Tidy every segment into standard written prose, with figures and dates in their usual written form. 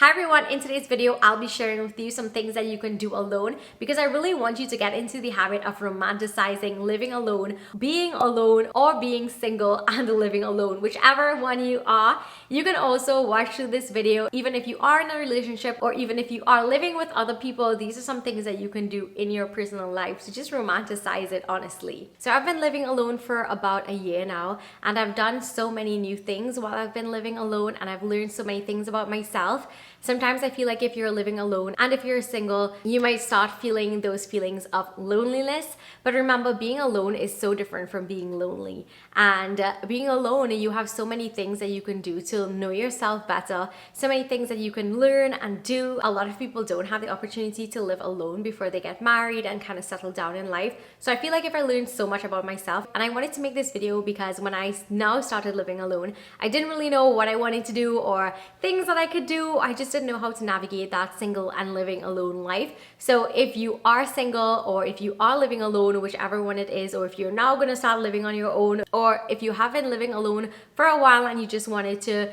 Hi everyone, in today's video, I'll be sharing with you some things that you can do alone because I really want you to get into the habit of romanticizing living alone, being alone, or being single and living alone. Whichever one you are, you can also watch through this video. Even if you are in a relationship or even if you are living with other people, these are some things that you can do in your personal life to just romanticize it honestly. So I've been living alone for about a year now and I've done so many new things while I've been living alone and I've learned so many things about myself. Sometimes I feel like if you're living alone and if you're single, you might start feeling those feelings of loneliness. But remember, being alone is so different from being lonely. And being alone, you have so many things that you can do to know yourself better, so many things that you can learn and do. A lot of people don't have the opportunity to live alone before they get married and kind of settle down in life. So I feel like if I learned so much about myself, and I wanted to make this video because when I now started living alone, I didn't really know what I wanted to do or things that I could do. I just didn't know how to navigate that single and living alone life. So if you are single or if you are living alone, whichever one it is, or if you're now going to start living on your own, or if you have been living alone for a while and you just wanted to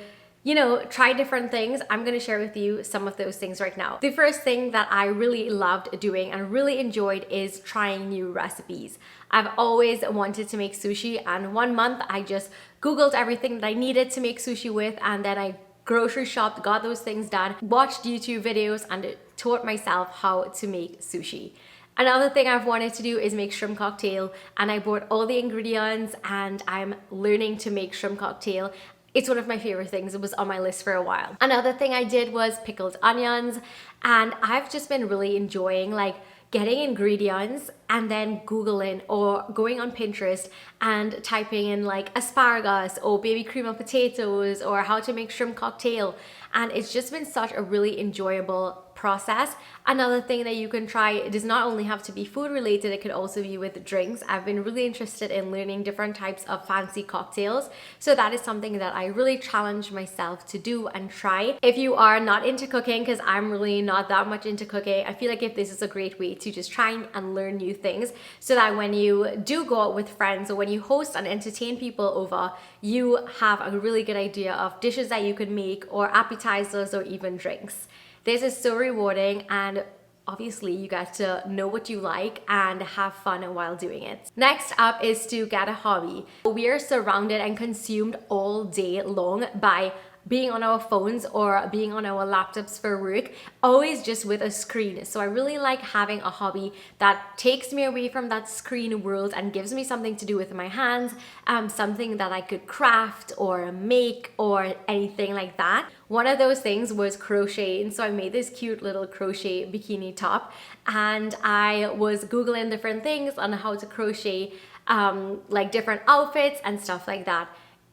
try different things, I'm going to share with you some of those things right now. The first thing that I really loved doing and really enjoyed is trying new recipes. I've always wanted to make sushi, and one month I just Googled everything that I needed to make sushi with, and then I grocery shopped, got those things done, watched YouTube videos, and taught myself how to make sushi. Another thing I've wanted to do is make shrimp cocktail, and I bought all the ingredients and I'm learning to make shrimp cocktail. It's one of my favorite things. It was on my list for a while. Another thing I did was pickled onions, and I've just been really enjoying getting ingredients and then Googling or going on Pinterest and typing in asparagus or baby cream of potatoes or how to make shrimp cocktail. And it's just been such a really enjoyable process. Another thing that you can try, it does not only have to be food related, it could also be with drinks. I've been really interested in learning different types of fancy cocktails. So that is something that I really challenge myself to do and try. If you are not into cooking, because I'm really not that much into cooking, I feel like if this is a great way to just try and learn new things so that when you do go out with friends or when you host and entertain people over, you have a really good idea of dishes that you could make or appetizers or even drinks. This is so rewarding, and obviously you get to know what you like and have fun while doing it. Next up is to get a hobby. We are surrounded and consumed all day long by being on our phones or being on our laptops for work, always just with a screen. So I really like having a hobby that takes me away from that screen world and gives me something to do with my hands, something that I could craft or make or anything like that. One of those things was crocheting. So I made this cute little crochet bikini top, and I was Googling different things on how to crochet different outfits and stuff like that.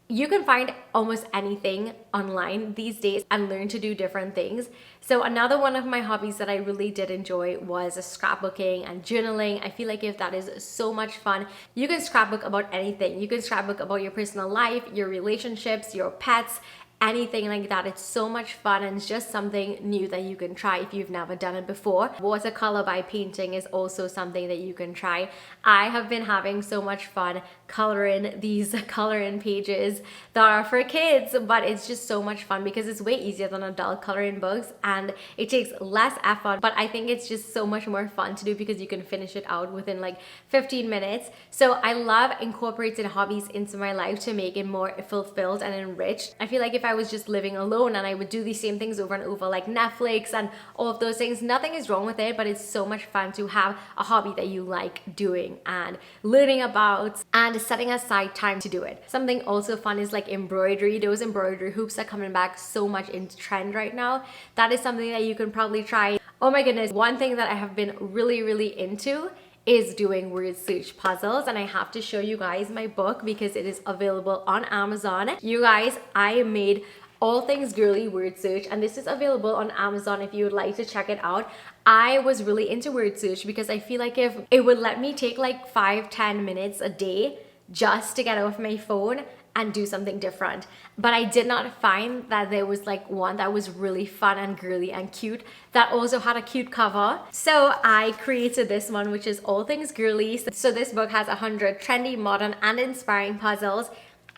You can find almost anything online these days and learn to do different things. So another one of my hobbies that I really did enjoy was scrapbooking and journaling. I feel like if that is so much fun, you can scrapbook about anything. You can scrapbook about your personal life, your relationships, your pets, anything like that. It's so much fun and it's just something new that you can try if you've never done it before. Watercolor by painting is also something that you can try. I have been having so much fun coloring these coloring pages that are for kids, but it's just so much fun because it's way easier than adult coloring books and it takes less effort, but I think it's just so much more fun to do because you can finish it out within 15 minutes. So I love incorporating hobbies into my life to make it more fulfilled and enriched. I feel like if I was just living alone and I would do these same things over and over like Netflix and all of those things, nothing is wrong with it, but it's so much fun to have a hobby that you like doing and learning about and setting aside time to do it. Something also fun is embroidery. Those embroidery hoops are coming back so much into trend right now. That is something that you can probably try. Oh my goodness, one thing that I have been really into is doing word search puzzles, and I have to show you guys my book because it is available on Amazon. You guys, I made all things girly word search, and this is available on Amazon if you would like to check it out. I was really into word search because I feel like if it would let me take 5-10 minutes a day just to get off my phone and do something different. But I did not find that there was one that was really fun and girly and cute that also had a cute cover. So I created this one, which is all things girly. So this book has 100 trendy, modern, and inspiring puzzles.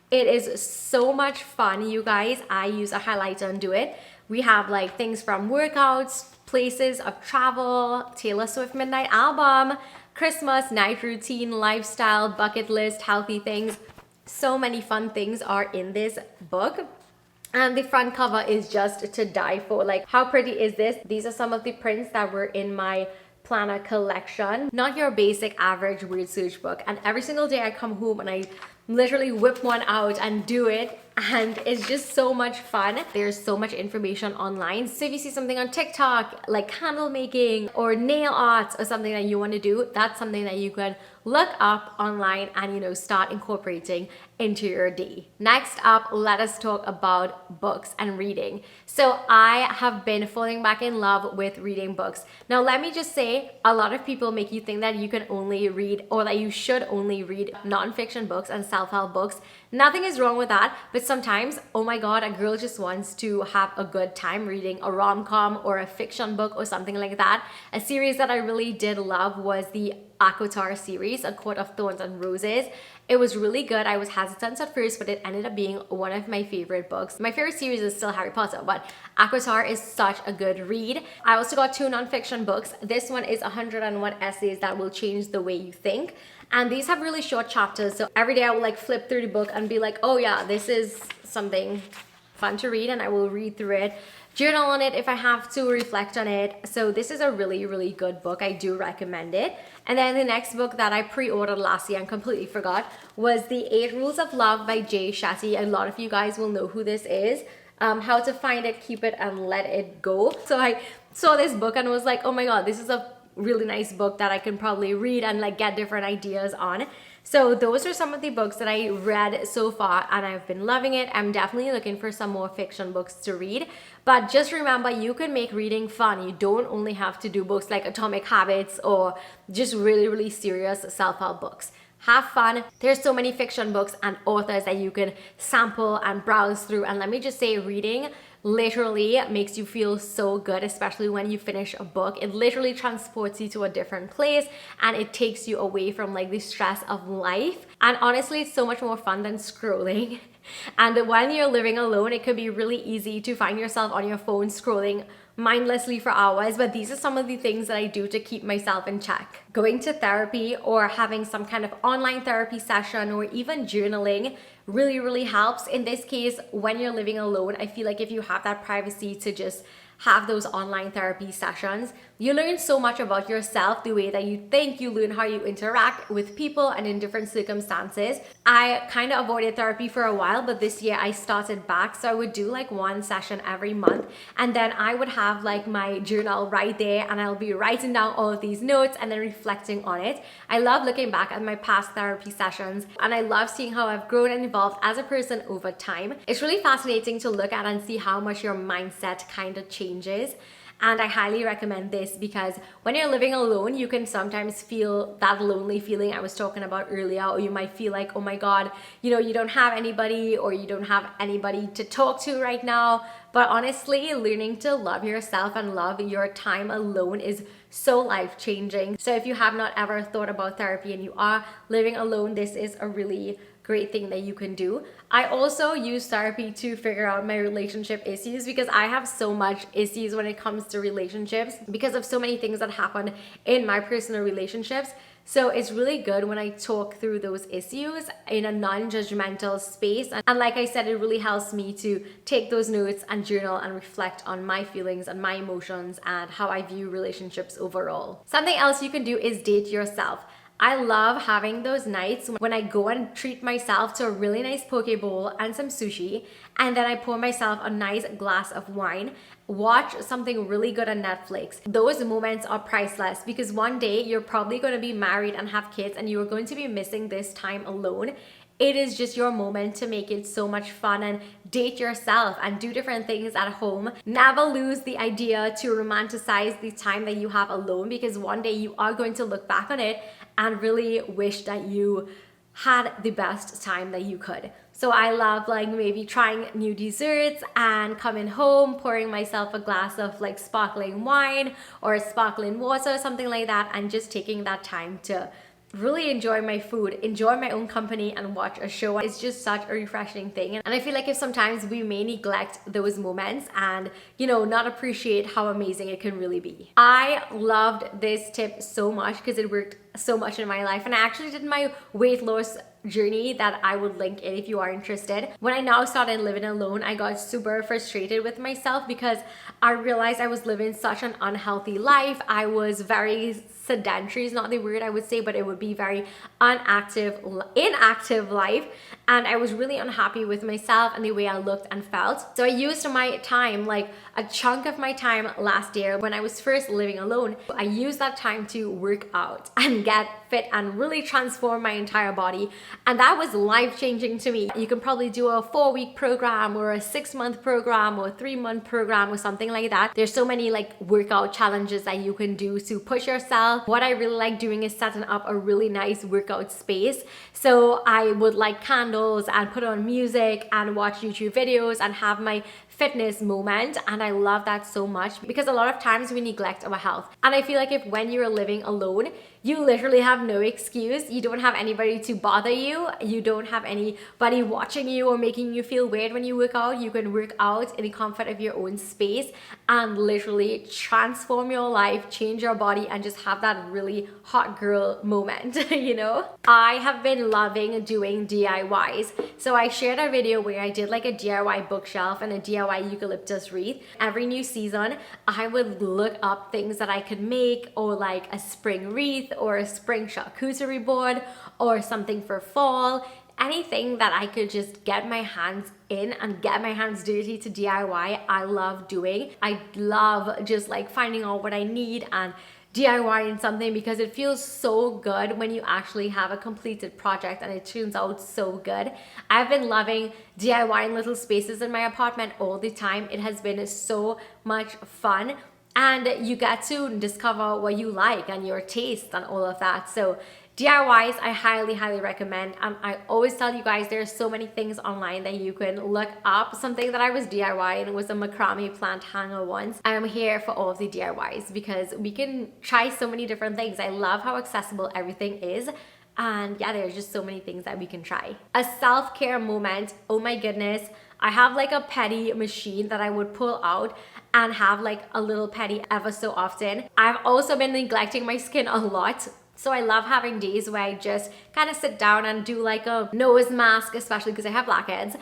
It is so much fun, you guys. I use a highlighter and do it. We have like things from workouts, places of travel, Taylor Swift Midnight Album, Christmas, night routine, lifestyle, bucket list, healthy things. So many fun things are in this book. And the front cover is just to die for. Like, how pretty is this? These are some of the prints that were in my planner collection. Not your basic average word search book. And every single day I come home and I literally whip one out and do it, and it's just so much fun. There's so much information online. So if you see something on TikTok like candle making or nail art or something that you want to do, that's something that you can look up online and, you know, start incorporating into your day. Next up, let us talk about books and reading. So I have been falling back in love with reading books. Now let me just say, a lot of people make you think that you can only read, or that you should only read non-fiction books and self-help books. Nothing is wrong with that, but sometimes, oh my god, a girl just wants to have a good time reading a rom-com or a fiction book or something like that. A series that I really did love was the Akotar series, A Court of Thorns and Roses. It was really good. I was hesitant at first, but it ended up being one of my favorite books. My favorite series is still Harry Potter, but Akotar is such a good read. I also got 2 nonfiction books. This one is 101 essays that will change the way you think. And these have really short chapters. So every day I will like flip through the book and be like, oh yeah, this is something fun to read, and I will read through it, journal on it if I have to, reflect on it. So this is a really, really good book. I do recommend it. And then the next book that I pre-ordered last year and completely forgot was The 8 Rules of Love by Jay Shetty. A lot of you guys will know who this is. How to Find It, Keep It, and Let It Go. So I saw this book and was like, oh my god, this is a really nice book that I can probably read and like get different ideas on. So those are some of the books that I read so far, and I've been loving it. I'm definitely looking for some more fiction books to read. But just remember, you can make reading fun. You don't only have to do books like Atomic Habits or just really, really serious self-help books. Have fun. There's so many fiction books and authors that you can sample and browse through. And let me just say, reading literally makes you feel so good, especially when you finish a book. It literally transports you to a different place, and it takes you away from like the stress of life. And honestly, it's so much more fun than scrolling. And when you're living alone, it could be really easy to find yourself on your phone scrolling mindlessly for hours, but these are some of the things that I do to keep myself in check. Going to therapy or having some kind of online therapy session or even journaling really, really helps. In this case, when you're living alone, I feel like if you have that privacy to just have those online therapy sessions, you learn so much about yourself, the way that you think, you learn how you interact with people and in different circumstances. I kind of avoided therapy for a while, but this year I started back. So I would do like 1 session every month, and then I would have like my journal right there, and I'll be writing down all of these notes and then reflecting on it. I love looking back at my past therapy sessions, and I love seeing how I've grown and evolved as a person over time. It's really fascinating to look at and see how much your mindset kind of changes. And I highly recommend this because when you're living alone, you can sometimes feel that lonely feeling I was talking about earlier, or you might feel like, oh my god, you know, you don't have anybody, or you don't have anybody to talk to right now. But honestly, learning to love yourself and love your time alone is so life-changing. So if you have not ever thought about therapy and you are living alone, this is a really great thing that you can do. I also use therapy to figure out my relationship issues, because I have so much issues when it comes to relationships because of so many things that happen in my personal relationships. So it's really good when I talk through those issues in a non-judgmental space. And like I said, it really helps me to take those notes and journal and reflect on my feelings and my emotions and how I view relationships overall. Something else you can do is date yourself. I love having those nights when I go and treat myself to a really nice poke bowl and some sushi, and then I pour myself a nice glass of wine, watch something really good on Netflix. Those moments are priceless, because one day you're probably going to be married and have kids, and you are going to be missing this time alone. It is just your moment to make it so much fun and date yourself and do different things at home. Never lose the idea to romanticize the time that you have alone, because one day you are going to look back on it and really wish that you had the best time that you could. So I love like maybe trying new desserts and coming home, pouring myself a glass of like sparkling wine or sparkling water or something like that, and just taking that time to really enjoy my food, enjoy my own company, and watch a show. It's just such a refreshing thing. And I feel like if sometimes we may neglect those moments and, not appreciate how amazing it can really be. I loved this tip so much because it worked so much in my life. And I actually did my weight loss journey that I would link in if you are interested. When I now started living alone, I got super frustrated with myself because I realized I was living such an unhealthy life. I was very sedentary is not the word I would say, but it would be very inactive life. And I was really unhappy with myself and the way I looked and felt. So I used my time, like a chunk of my time last year when I was first living alone, I used that time to work out and get fit and really transform my entire body. And that was life-changing to me. You can probably do a 4-week program or a 6-month program or a 3-month program or something like that. There's so many like workout challenges that you can do to push yourself. What I really like doing is setting up a really nice workout space. So I would light candles and put on music and watch YouTube videos and have my fitness moment. And I love that so much because a lot of times we neglect our health. And I feel like if when you're living alone, you literally have no excuse. You don't have anybody to bother you. You don't have anybody watching you or making you feel weird when you work out. You can work out in the comfort of your own space and literally transform your life, change your body, and just have that really hot girl moment, I have been loving doing DIYs. So I shared a video where I did like a DIY bookshelf and a DIY eucalyptus wreath. Every new season, I would look up things that I could make, or like a spring wreath or a spring charcuterie board or something for fall. Anything that I could just get my hands in and get my hands dirty to DIY, I love doing. I love just like finding out what I need and DIYing something because it feels so good when you actually have a completed project and it turns out so good. I've been loving DIYing little spaces in my apartment all the time. It has been so much fun. And you get to discover what you like and your taste and all of that. So DIYs, I highly, highly recommend. And I always tell you guys, there are so many things online that you can look up. Something that I was DIYing was a macrame plant hanger once. I am here for all of the DIYs because we can try so many different things. I love how accessible everything is. And yeah, there's just so many things that we can try. A self-care moment, oh my goodness. I have like a petty machine that I would pull out and have like a little petty ever so often. I've also been neglecting my skin a lot. So I love having days where I just kind of sit down and do like a nose mask, especially because I have blackheads,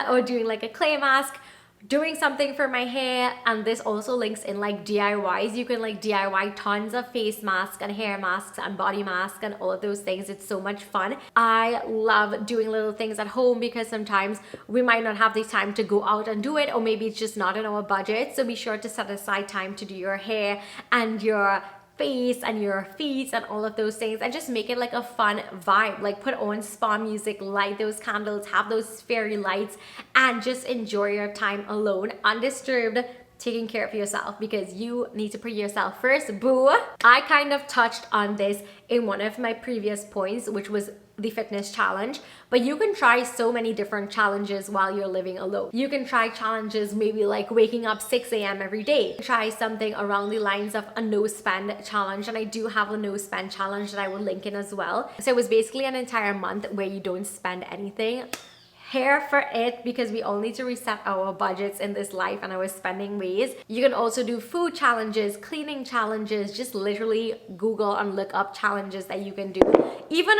or doing like a clay mask, doing something for my hair. And this also links in like DIYs. You can like DIY tons of face masks and hair masks and body masks and all of those things. It's so much fun. I love doing little things at home because sometimes we might not have the time to go out and do it, or maybe it's just not in our budget. So be sure to set aside time to do your hair and your face and your feet and all of those things, and just make it like a fun vibe. Like put on spa music, light those candles, have those fairy lights, and just enjoy your time alone, undisturbed, taking care of yourself, because you need to put yourself first, boo. I kind of touched on this in one of my previous points, which was the fitness challenge, but you can try so many different challenges while you're living alone. You can try challenges maybe like waking up 6 a.m. every day. Try something around the lines of a no spend challenge, and I do have a no spend challenge that I will link in as well. So it was basically an entire month where you don't spend anything. Here for it, because we all need to reset our budgets in this life and our spending ways. You can also do food challenges, cleaning challenges, just literally Google and look up challenges that you can do. Even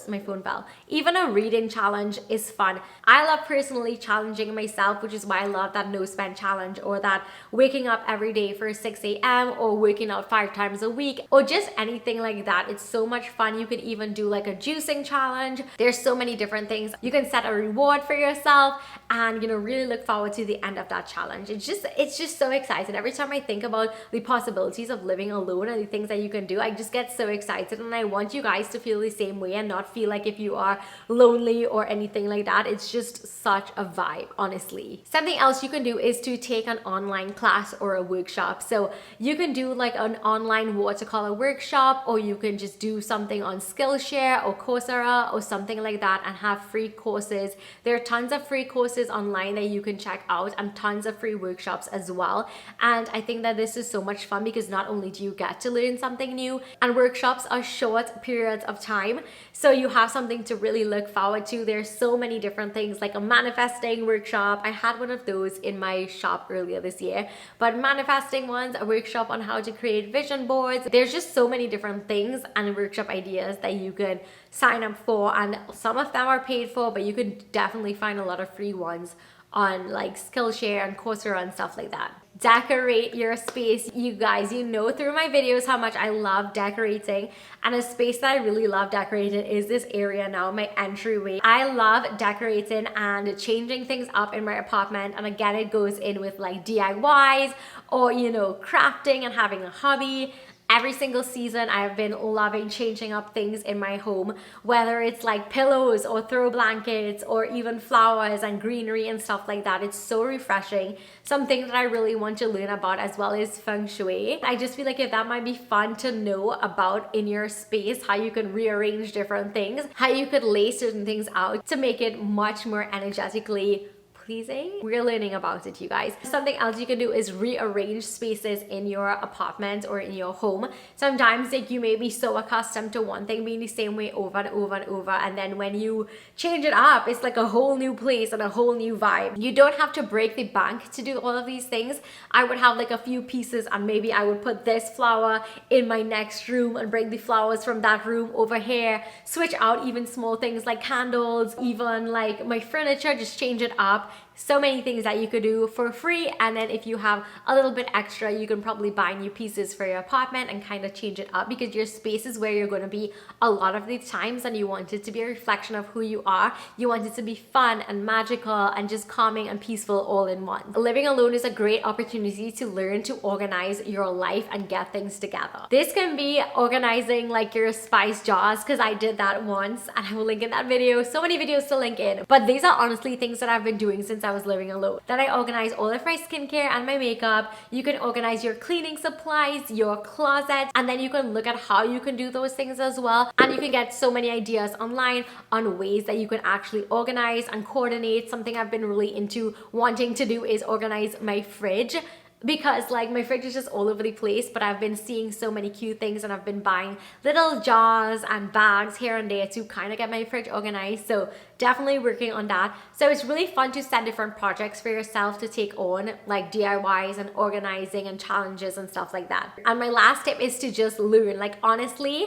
my phone fell. Even a reading challenge is fun. I love personally challenging myself, which is why I love that no spend challenge, or that waking up every day for 6 a.m. or working out 5 times a week, or just anything like that. It's so much fun. You can even do like a juicing challenge. There's so many different things. You can set a reward for yourself and really look forward to the end of that challenge. It's just so exciting. Every time I think about the possibilities of living alone and the things that you can do, I just get so excited, and I want you guys to feel the same way and not feel like if you are lonely or anything like that. It's just such a vibe, honestly. Something else you can do is to take an online class or a workshop. So you can do like an online watercolor workshop, or you can just do something on Skillshare or Coursera or something like that and have free courses. There are tons of free courses online that you can check out and tons of free workshops as well. And I think that this is so much fun because not only do you get to learn something new, and workshops are short periods of time, so you have something to really look forward to. There's so many different things, like a manifesting workshop. I had one of those in my shop earlier this year, but manifesting ones, a workshop on how to create vision boards. There's just so many different things and workshop ideas that you could sign up for, and some of them are paid for, but you could definitely find a lot of free ones on like Skillshare and Coursera and stuff like that. Decorate your space. You guys, you know through my videos how much I love decorating, and a space that I really love decorating is this area now, my entryway. I love decorating and changing things up in my apartment, and again, it goes in with like DIYs or, you know, crafting and having a hobby. Every single season, I've been loving changing up things in my home, whether it's like pillows or throw blankets or even flowers and greenery and stuff like that. It's so refreshing. Something that I really want to learn about as well is feng shui. I just feel like if that might be fun to know about in your space, how you can rearrange different things, how you could lay certain things out to make it much more energetically pleasing. We're learning about it, you guys. Something else you can do is rearrange spaces in your apartment or in your home. Sometimes like you may be so accustomed to one thing being the same way over and over and over, and then when you change it up, it's like a whole new place and a whole new vibe. You don't have to break the bank to do all of these things. I would have like a few pieces, and maybe I would put this flower in my next room and bring the flowers from that room over here, switch out even small things like candles, even like my furniture, just change it up. So many things that you could do for free, and then if you have a little bit extra, you can probably buy new pieces for your apartment and kind of change it up, because your space is where you're going to be a lot of the times, and you want it to be a reflection of who you are. You want it to be fun and magical and just calming and peaceful all in one. Living alone is a great opportunity to learn to organize your life and get things together. This can be organizing like your spice jars, because I did that once and I will link in that video. So many videos to link in, but these are honestly things that I've been doing since I was living alone. Then I organize all of my skincare and my makeup. You can organize your cleaning supplies, your closet, and then you can look at how you can do those things as well. And you can get so many ideas online on ways that you can actually organize and coordinate. Something I've been really into wanting to do is organize my fridge, because like my fridge is just all over the place, but I've been seeing so many cute things and I've been buying little jars and bags here and there to kind of get my fridge organized. So definitely working on that. So it's really fun to set different projects for yourself to take on, like DIYs and organizing and challenges and stuff like that. And my last tip is to just learn. Like honestly,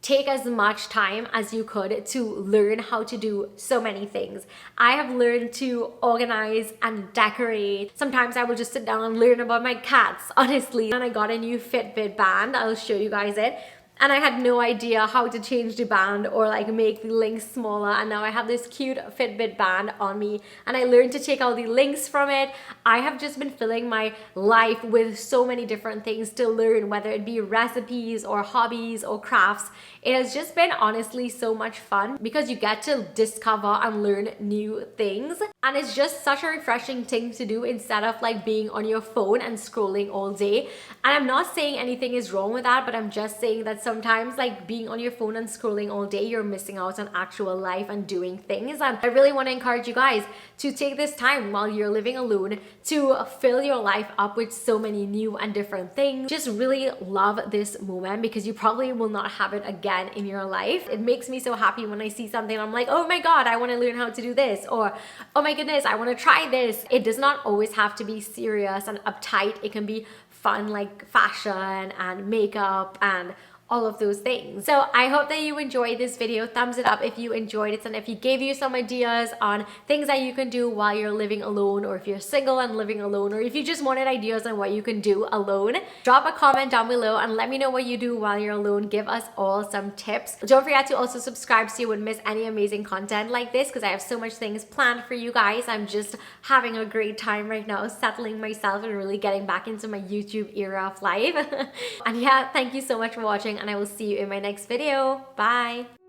take as much time as you could to learn how to do so many things. I have learned to organize and decorate. Sometimes I will just sit down and learn about my cats, honestly. And I got a new Fitbit band. I'll show you guys it. And I had no idea how to change the band or like make the links smaller, and now I have this cute Fitbit band on me, and I learned to take all the links from it. I have just been filling my life with so many different things to learn, whether it be recipes or hobbies or crafts. It has just been honestly so much fun, because you get to discover and learn new things, and it's just such a refreshing thing to do instead of like being on your phone and scrolling all day. And I'm not saying anything is wrong with that, but I'm just saying that sometimes like being on your phone and scrolling all day, you're missing out on actual life and doing things. And I really want to encourage you guys to take this time while you're living alone to fill your life up with so many new and different things. Just really love this moment, because you probably will not have it again in your life. It makes me so happy when I see something I'm like, oh my god, I want to learn how to do this, or oh my goodness, I want to try this. It does not always have to be serious and uptight. It can be fun, like fashion and makeup and all of those things. So I hope that you enjoyed this video. Thumbs it up if you enjoyed it, and if it gave you some ideas on things that you can do while you're living alone, or if you're single and living alone, or if you just wanted ideas on what you can do alone. Drop a comment down below and let me know what you do while you're alone. Give us all some tips. Don't forget to also subscribe so you wouldn't miss any amazing content like this, because I have so much things planned for you guys. I'm just having a great time right now, settling myself and really getting back into my YouTube era of life. And yeah, thank you so much for watching, and I will see you in my next video. Bye!